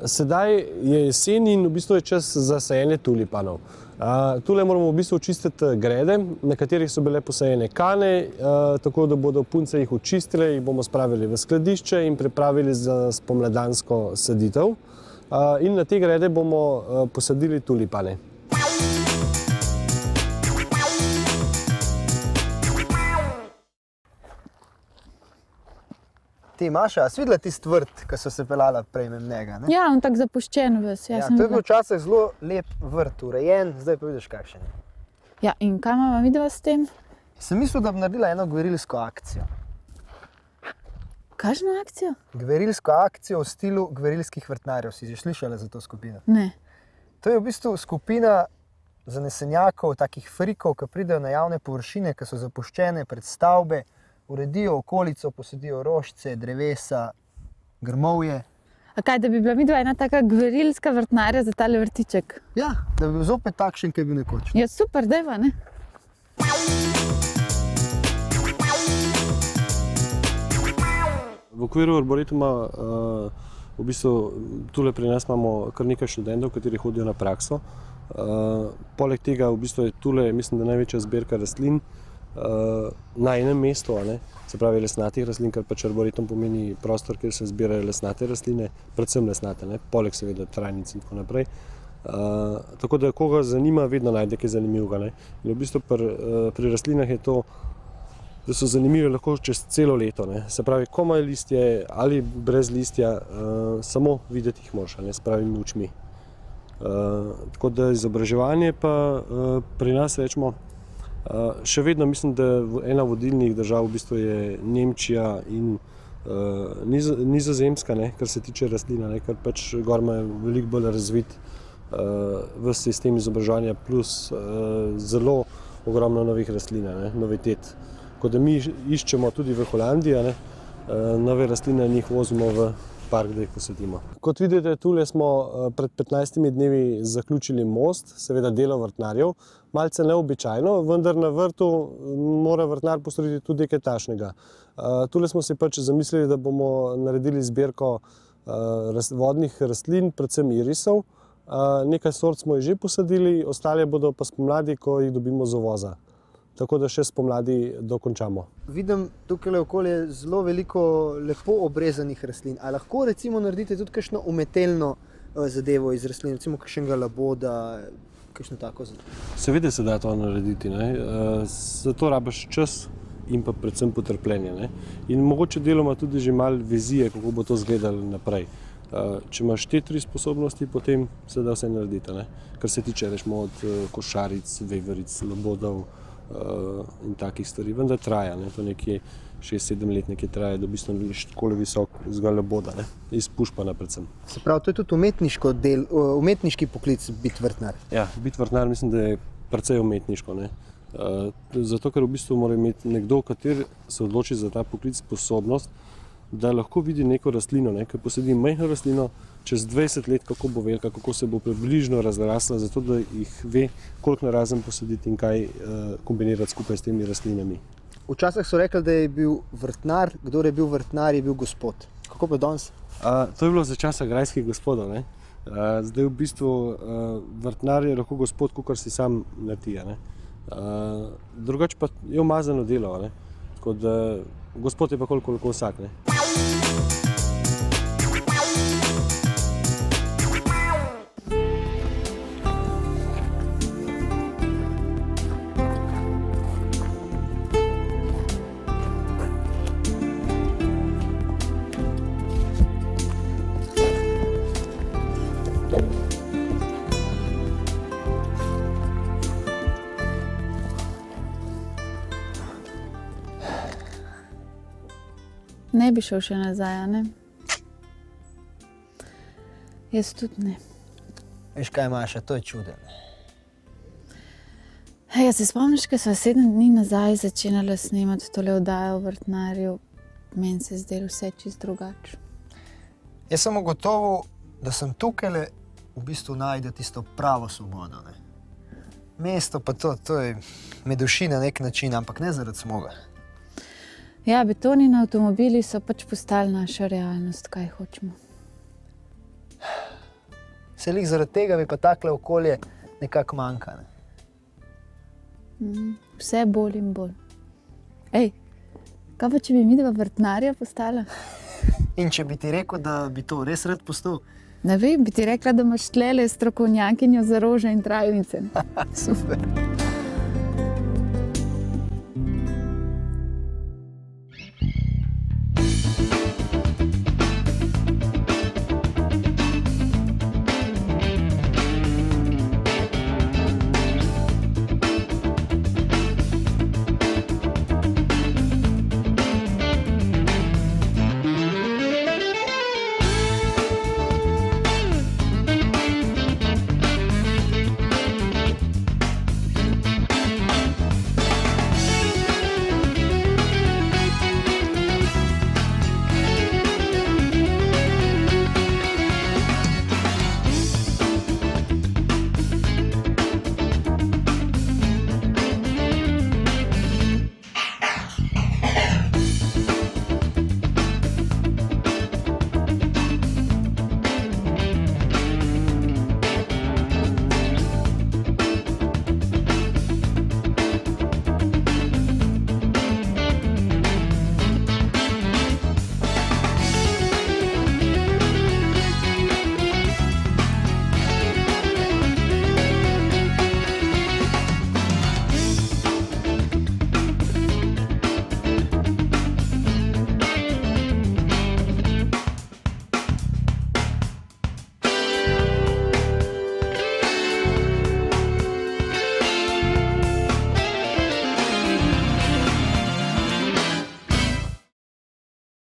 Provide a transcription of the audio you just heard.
Sedaj je jesen in v bistvu je čas za sajenje tulipanov. Tule moramo v bistvu očistiti grede, na katerih so bile posajene kane, tako da bodo punce jih očistile, jih bomo spravili v skladišče in pripravili za spomladansko saditev. In na te grede bomo posadili tulipane. Ti, Maša, a si videla tisti vrt, ki so se peljala prej med njega? Ne? Ja, on tak zapuščen ves. Ja, to je bil včasih zelo lep vrt, urejen, zdaj pa vidiš kakšen je. Ja, in kaj imamo videla s tem? Sem mislil, da bi naredila eno gverilsko akcijo. Kakšno akcijo? Gverilsko akcijo v stilu gverilskih vrtnarjev. Si že slišala za to skupino? Ne. To je v bistvu skupina zanesenjakov, takih frikov, ki pridejo na javne površine, ki so zapuščene pred stavbe, uredijo okolico, posadijo rožice, drevesa, grmovje. A kaj, da bi bila midva ena taka gverilska vrtnarja za tale vrtiček? Ja, da bi bil zopet takšen, kot je bil nekoč. Ja, super, dajva, ne? V okviru arboretuma v bistvu tule pri nas imamo kar nekaj študentov, kateri hodijo na prakso. Poleg tega v bistvu je tule, mislim, da največja zbirka rastlin na enem mestu, se pravi lesnatih rastlin, kar pač arboretum pomeni prostor, kjer se zbirajo lesnate rastline, predvsem lesnate, poleg seveda trajnic in tako naprej. Tako da koga zanima, vedno najde kaj zanimivega. In v bistvu pri rastlinah je to, da so zanimive lahko čez celo leto. Se pravi, ko imajo listje ali brez listja, samo videti jih moraš, s pravimi očmi. Tako da izobraževanje pa pri nas rečemo, še vedno mislim, da ena vodilnih držav v bistvu je Nemčija in Nizozemska, kar se tiče rastlina, ker pač gor imajo veliko bolj razvit v sistem izobraževanja plus zelo ogromno novih rastlin, novitet. Tako da mi iščemo tudi v Holandiji nove rastline in jih vozimo v park, da jih posadimo. Kot vidite, tule smo pred 15 dnevi zaključili most, seveda delo vrtnarjev. Malce neobičajno, vendar na vrtu mora vrtnar postoriti tudi nekaj takšnega. Tule smo si pač zamislili, da bomo naredili zbirko vodnih rastlin, predvsem irisov. Nekaj sort smo jih že posadili, ostale bodo pa spomladi, ko jih dobimo z uvoza. Tako da še spomladi dokončamo. Vidim tukaj okoli zelo veliko lepo obrezanih rastlin. A lahko recimo naredite tudi kakšno umetelno zadevo iz rastlin, recimo kakšnega laboda, kakšno tako zadevo? Seveda se da to narediti. Zato rabiš čas in pa predvsem potrpljenje. In mogoče deloma tudi že malo vizije, kako bo to izgledalo naprej. Če imaš te tri sposobnosti, potem se da vse narediti. Kar se tiče rečemo od košaric, veveric, labodov, in takih stvari, vendar traja, to nekje 6-7 let nekje traja, da v bistvu narediš takole visok zgolj laboda, iz pušpana predvsem. Se pravi, to je tudi umetniški poklic biti vrtnar? Ja, biti vrtnar mislim, da je precej umetniško. Zato, ker v bistvu mora imeti nekdo, kateri se odloči za ta poklic, sposobnost, da lahko vidi neko rastlino, ki posadi majhno rastlino, čez 20 let, kako bo velika, kako se bo približno razrasla, zato da jih ve, koliko narazen posaditi in kaj kombinirati skupaj s temi rastlinami. Včasih so rekli, da je bil vrtnar, kdor je bil vrtnar, je bil gospod. Kako pa danes? To je bilo za časa grajskih gospodov. Zdaj v bistvu vrtnar je lahko gospod, kakor si sam natija. Drugače pa je umazano delo. Tako da gospod je pa koliko vsak. Ne bi šel še nazaj, ne? Jaz tudi ne. Veš kaj, Maša, to je čuden. Ja, se spomniš, ko sva 7 dni nazaj začenjala snemati tole oddajo o vrtnarju, meni se je zdelo vse čisto drugače. Jaz sem ugotovil, da sem tukaj v bistvu najde tisto pravo svobodo. Mesto pa to je me duši na nek način, ampak ne zaradi smoga. Ja, beton in avtomobili so pač postali naša realnost, kaj hočemo. celih zaradi tega bi pa takle okolje nekako manjka. Ne? Vse bolj in bolj. Ej, kaj pa, če bi midva vrtnarja postala? In če bi ti rekel, da bi to res rad postal? Ne vem, bi ti rekla, da imaš tlele strokovnjakinjo za rože in travnice. Super.